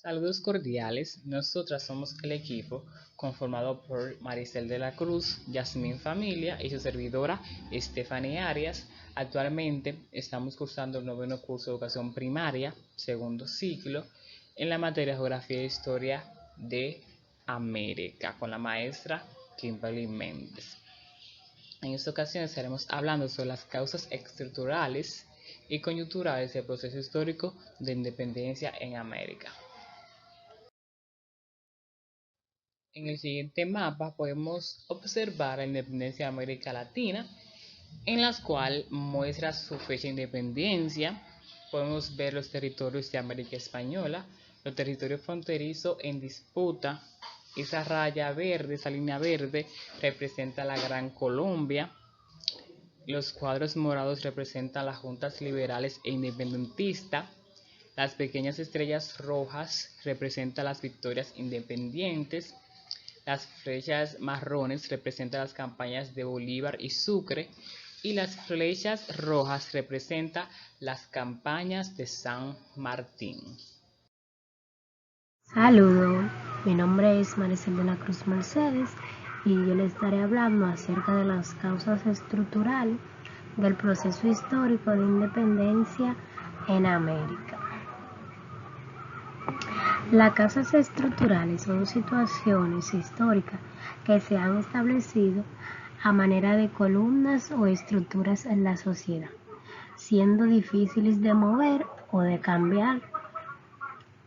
Saludos cordiales, nosotras somos el equipo conformado por Maricel de la Cruz, Yasmín Familia y su servidora Stephanie Arias. Actualmente estamos cursando el noveno curso de educación primaria, segundo ciclo, en la materia Geografía e Historia de América, con la maestra Kimberly Méndez. En esta ocasión estaremos hablando sobre las causas estructurales y coyunturales del proceso histórico de independencia en América. En el siguiente mapa podemos observar la independencia de América Latina, en la cual muestra su fecha de independencia. Podemos ver los territorios de América Española, los territorios fronterizos en disputa. Esa raya verde, esa línea verde, representa la Gran Colombia. Los cuadros morados representan las juntas liberales e independentistas. Las pequeñas estrellas rojas representan las victorias independientes. Las flechas marrones representan las campañas de Bolívar y Sucre y las flechas rojas representan las campañas de San Martín. Saludos, mi nombre es Maricel de la Cruz Mercedes y yo les estaré hablando acerca de las causas estructurales del proceso histórico de independencia en América. Las causas estructurales son situaciones históricas que se han establecido a manera de columnas o estructuras en la sociedad, siendo difíciles de mover o de cambiar.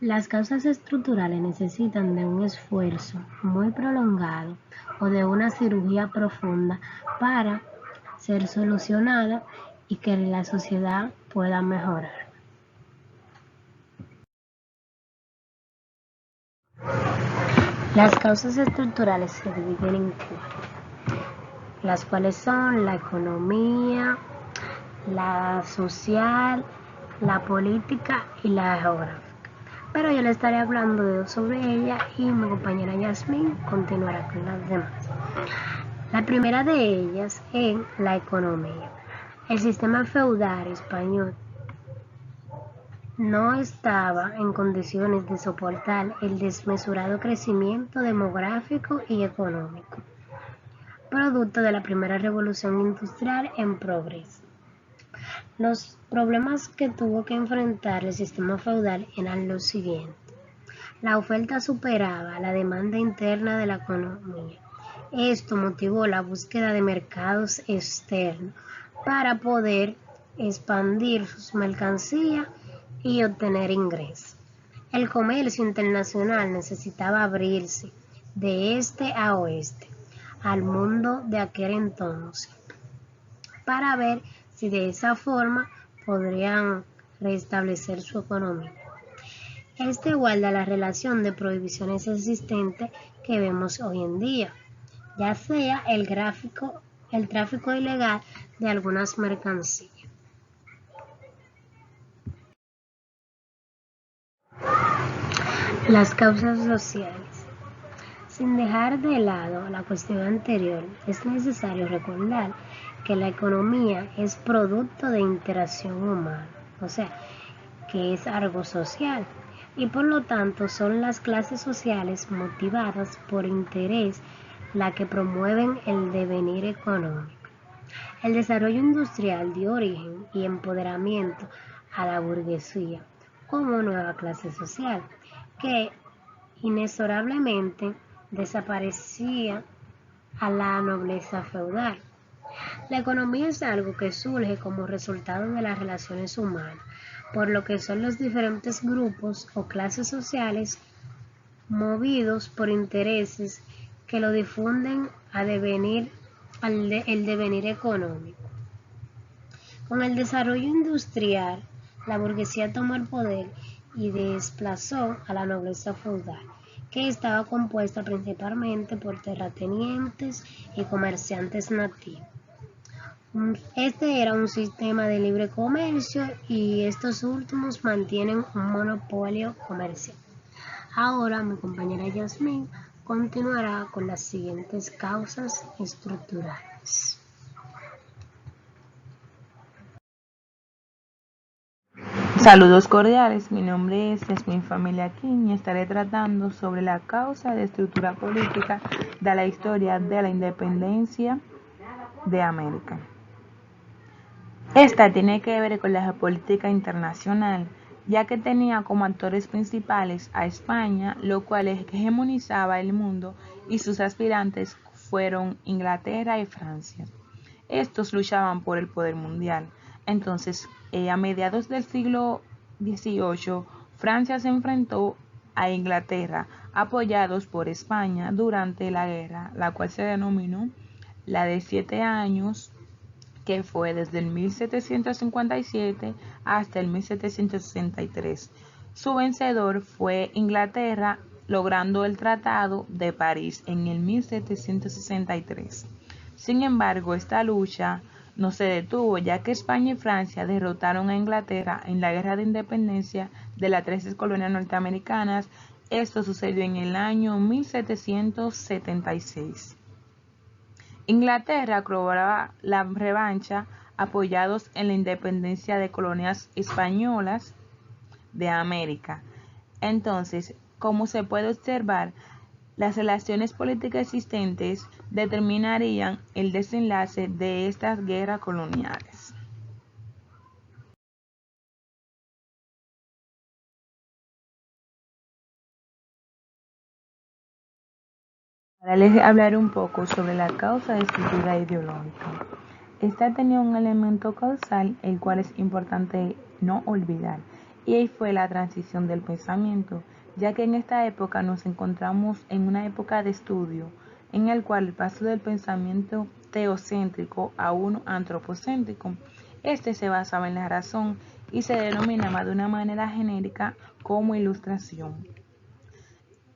Las causas estructurales necesitan de un esfuerzo muy prolongado o de una cirugía profunda para ser solucionada y que la sociedad pueda mejorar. Las causas estructurales se dividen en cuatro, las cuales son la economía, la social, la política y la geográfica. Pero yo le estaré hablando sobre ella y mi compañera Yasmín continuará con las demás. La primera de ellas es la economía. El sistema feudal español no estaba en condiciones de soportar el desmesurado crecimiento demográfico y económico, producto de la primera revolución industrial en progreso. Los problemas que tuvo que enfrentar el sistema feudal eran los siguientes. La oferta superaba la demanda interna de la economía. Esto motivó la búsqueda de mercados externos para poder expandir sus mercancías y obtener ingresos. El comercio internacional necesitaba abrirse de este a oeste al mundo de aquel entonces para ver si de esa forma podrían restablecer su economía. Este guarda la relación de prohibiciones existentes que vemos hoy en día, ya sea el tráfico ilegal de algunas mercancías. Las causas sociales. Sin dejar de lado la cuestión anterior, es necesario recordar que la economía es producto de interacción humana, o sea, que es algo social, y por lo tanto son las clases sociales motivadas por interés las que promueven el devenir económico. El desarrollo industrial dio origen y empoderamiento a la burguesía como nueva clase social, que inexorablemente desaparecía a la nobleza feudal. La economía es algo que surge como resultado de las relaciones humanas, por lo que son los diferentes grupos o clases sociales movidos por intereses que lo difunden el devenir económico. Con el desarrollo industrial, la burguesía tomó el poder y desplazó a la nobleza feudal, que estaba compuesta principalmente por terratenientes y comerciantes nativos. Este era un sistema de libre comercio y estos últimos mantienen un monopolio comercial. Ahora mi compañera Yasmín continuará con las siguientes causas estructurales. Saludos cordiales, mi nombre es Yasmin Familia King y estaré tratando sobre la causa de estructura política de la historia de la independencia de América. Esta tiene que ver con la geopolítica internacional, ya que tenía como actores principales a España, lo cual hegemonizaba el mundo, y sus aspirantes fueron Inglaterra y Francia. Estos luchaban por el poder mundial. Entonces, a mediados del siglo XVIII, Francia se enfrentó a Inglaterra, apoyados por España durante la guerra, la cual se denominó la de 7 años, que fue desde el 1757 hasta el 1763. Su vencedor fue Inglaterra, logrando el Tratado de París en el 1763. Sin embargo, esta lucha no se detuvo, ya que España y Francia derrotaron a Inglaterra en la Guerra de Independencia de las 13 colonias norteamericanas. Esto sucedió en el año 1776. Inglaterra cobraba la revancha apoyados en la independencia de colonias españolas de América. Entonces, como se puede observar, las relaciones políticas existentes determinarían el desenlace de estas guerras coloniales. Ahora les hablaré un poco sobre la causa de estructura ideológica. Esta tenía un elemento causal, el cual es importante no olvidar, y ahí fue la transición del pensamiento, ya que en esta época nos encontramos en una época de estudio, en el cual el paso del pensamiento teocéntrico a uno antropocéntrico. Este se basaba en la razón y se denominaba de una manera genérica como ilustración.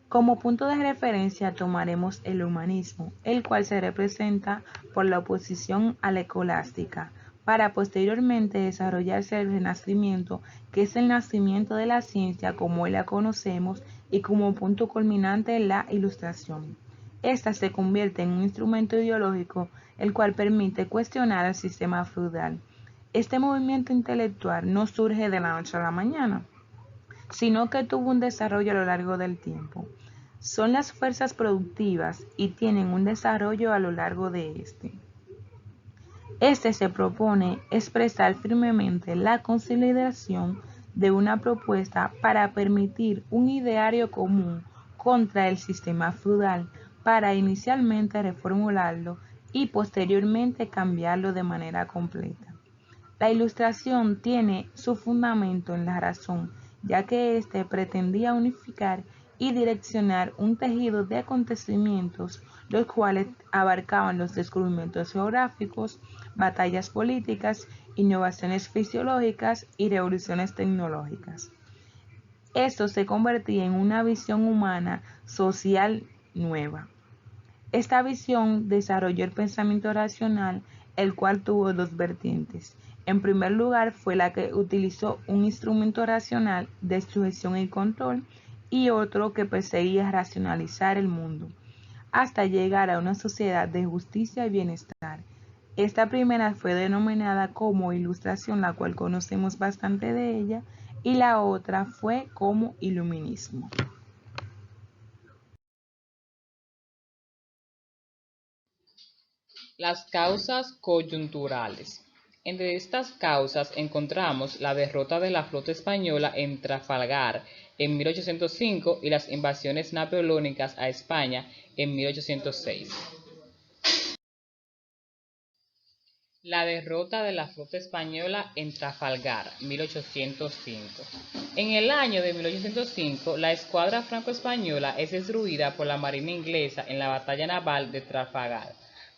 Como punto de referencia tomaremos el humanismo, el cual se representa por la oposición a la escolástica, para posteriormente desarrollarse el Renacimiento, que es el nacimiento de la ciencia como hoy la conocemos, y como punto culminante la Ilustración. Esta se convierte en un instrumento ideológico, el cual permite cuestionar el sistema feudal. Este movimiento intelectual no surge de la noche a la mañana, sino que tuvo un desarrollo a lo largo del tiempo. Son las fuerzas productivas y tienen un desarrollo a lo largo de este. Este se propone expresar firmemente la consolidación de una propuesta para permitir un ideario común contra el sistema feudal, para inicialmente reformularlo y posteriormente cambiarlo de manera completa. La Ilustración tiene su fundamento en la razón, ya que éste pretendía unificar y direccionar un tejido de acontecimientos, los cuales abarcaban los descubrimientos geográficos, batallas políticas, innovaciones fisiológicas y revoluciones tecnológicas. Esto se convertía en una visión humana social nueva. Esta visión desarrolló el pensamiento racional, el cual tuvo dos vertientes. En primer lugar, fue la que utilizó un instrumento racional de sujeción y control, y otro que perseguía racionalizar el mundo, hasta llegar a una sociedad de justicia y bienestar. Esta primera fue denominada como Ilustración, la cual conocemos bastante de ella, y la otra fue como Iluminismo. Las causas coyunturales. Entre estas causas encontramos la derrota de la flota española en Trafalgar en 1805 y las invasiones napoleónicas a España en 1806. La derrota de la flota española en Trafalgar, 1805. En el año de 1805, la escuadra franco-española es destruida por la marina inglesa en la batalla naval de Trafalgar,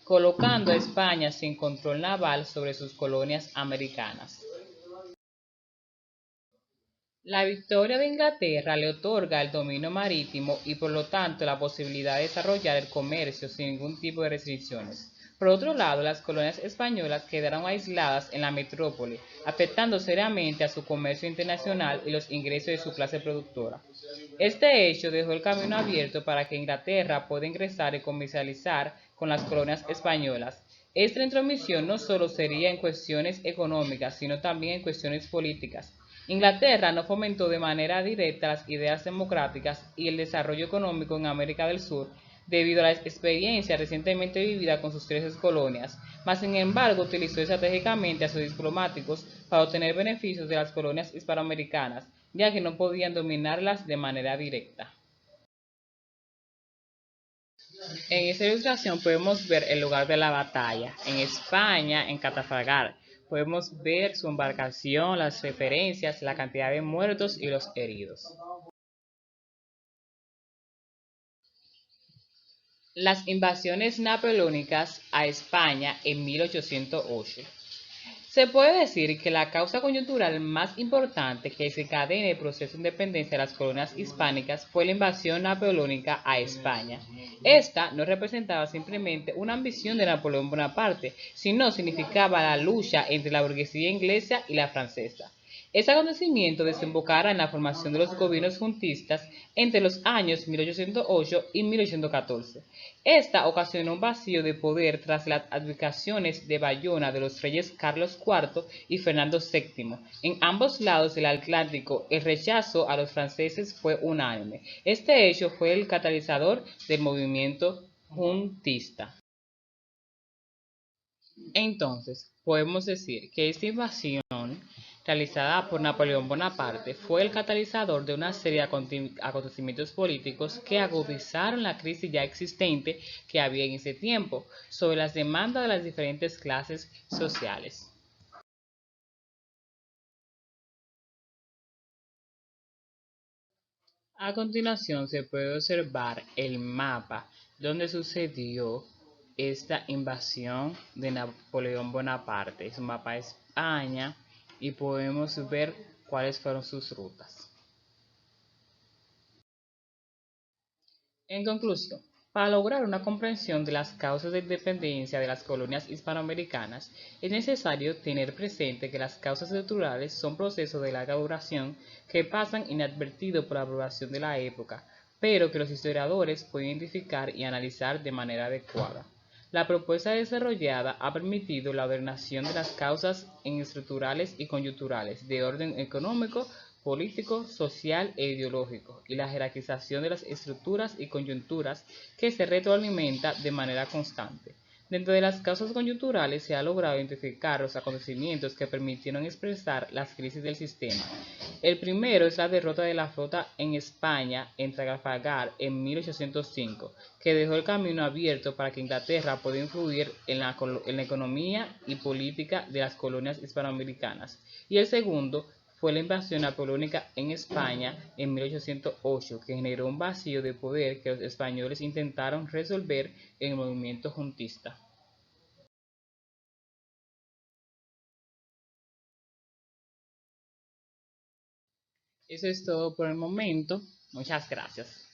colocando a España sin control naval sobre sus colonias americanas. La victoria de Inglaterra le otorga el dominio marítimo y por lo tanto la posibilidad de desarrollar el comercio sin ningún tipo de restricciones. Por otro lado, las colonias españolas quedaron aisladas en la metrópoli, afectando seriamente a su comercio internacional y los ingresos de su clase productora. Este hecho dejó el camino abierto para que Inglaterra pueda ingresar y comercializar con las colonias españolas. Esta intromisión no solo sería en cuestiones económicas, sino también en cuestiones políticas, Inglaterra no fomentó de manera directa las ideas democráticas y el desarrollo económico en América del Sur debido a la experiencia recientemente vivida con sus 13 colonias, mas sin embargo utilizó estratégicamente a sus diplomáticos para obtener beneficios de las colonias hispanoamericanas, ya que no podían dominarlas de manera directa. En esta ilustración podemos ver el lugar de la batalla, en España, en Trafalgar. Podemos ver su embarcación, las referencias, la cantidad de muertos y los heridos. Las invasiones napoleónicas a España en 1808. Se puede decir que la causa coyuntural más importante que desencadena el proceso de independencia de las colonias hispánicas fue la invasión napoleónica a España. Esta no representaba simplemente una ambición de Napoleón Bonaparte, sino significaba la lucha entre la burguesía inglesa y la francesa. Ese acontecimiento desembocara en la formación de los gobiernos juntistas entre los años 1808 y 1814. Esta ocasionó un vacío de poder tras las abdicaciones de Bayona de los reyes Carlos IV y Fernando VII. En ambos lados del Atlántico, el rechazo a los franceses fue unánime. Este hecho fue el catalizador del movimiento juntista. Entonces, podemos decir que esta invasión realizada por Napoleón Bonaparte fue el catalizador de una serie de acontecimientos políticos que agudizaron la crisis ya existente que había en ese tiempo sobre las demandas de las diferentes clases sociales. A continuación se puede observar el mapa donde sucedió esta invasión de Napoleón Bonaparte. Es un mapa de España y podemos ver cuáles fueron sus rutas. En conclusión, para lograr una comprensión de las causas de independencia de las colonias hispanoamericanas, es necesario tener presente que las causas estructurales son procesos de larga duración que pasan inadvertidos por la población de la época, pero que los historiadores pueden identificar y analizar de manera adecuada. La propuesta desarrollada ha permitido la ordenación de las causas en estructurales y coyunturales de orden económico, político, social e ideológico, y la jerarquización de las estructuras y coyunturas que se retroalimenta de manera constante. Dentro de las causas coyunturales se ha logrado identificar los acontecimientos que permitieron expresar las crisis del sistema. El primero es la derrota de la flota en España en Trafalgar en 1805, que dejó el camino abierto para que Inglaterra pudiera influir en la economía y política de las colonias hispanoamericanas. Y el segundo fue la invasión napoleónica en España en 1808, que generó un vacío de poder que los españoles intentaron resolver en el movimiento juntista. Eso es todo por el momento. Muchas gracias.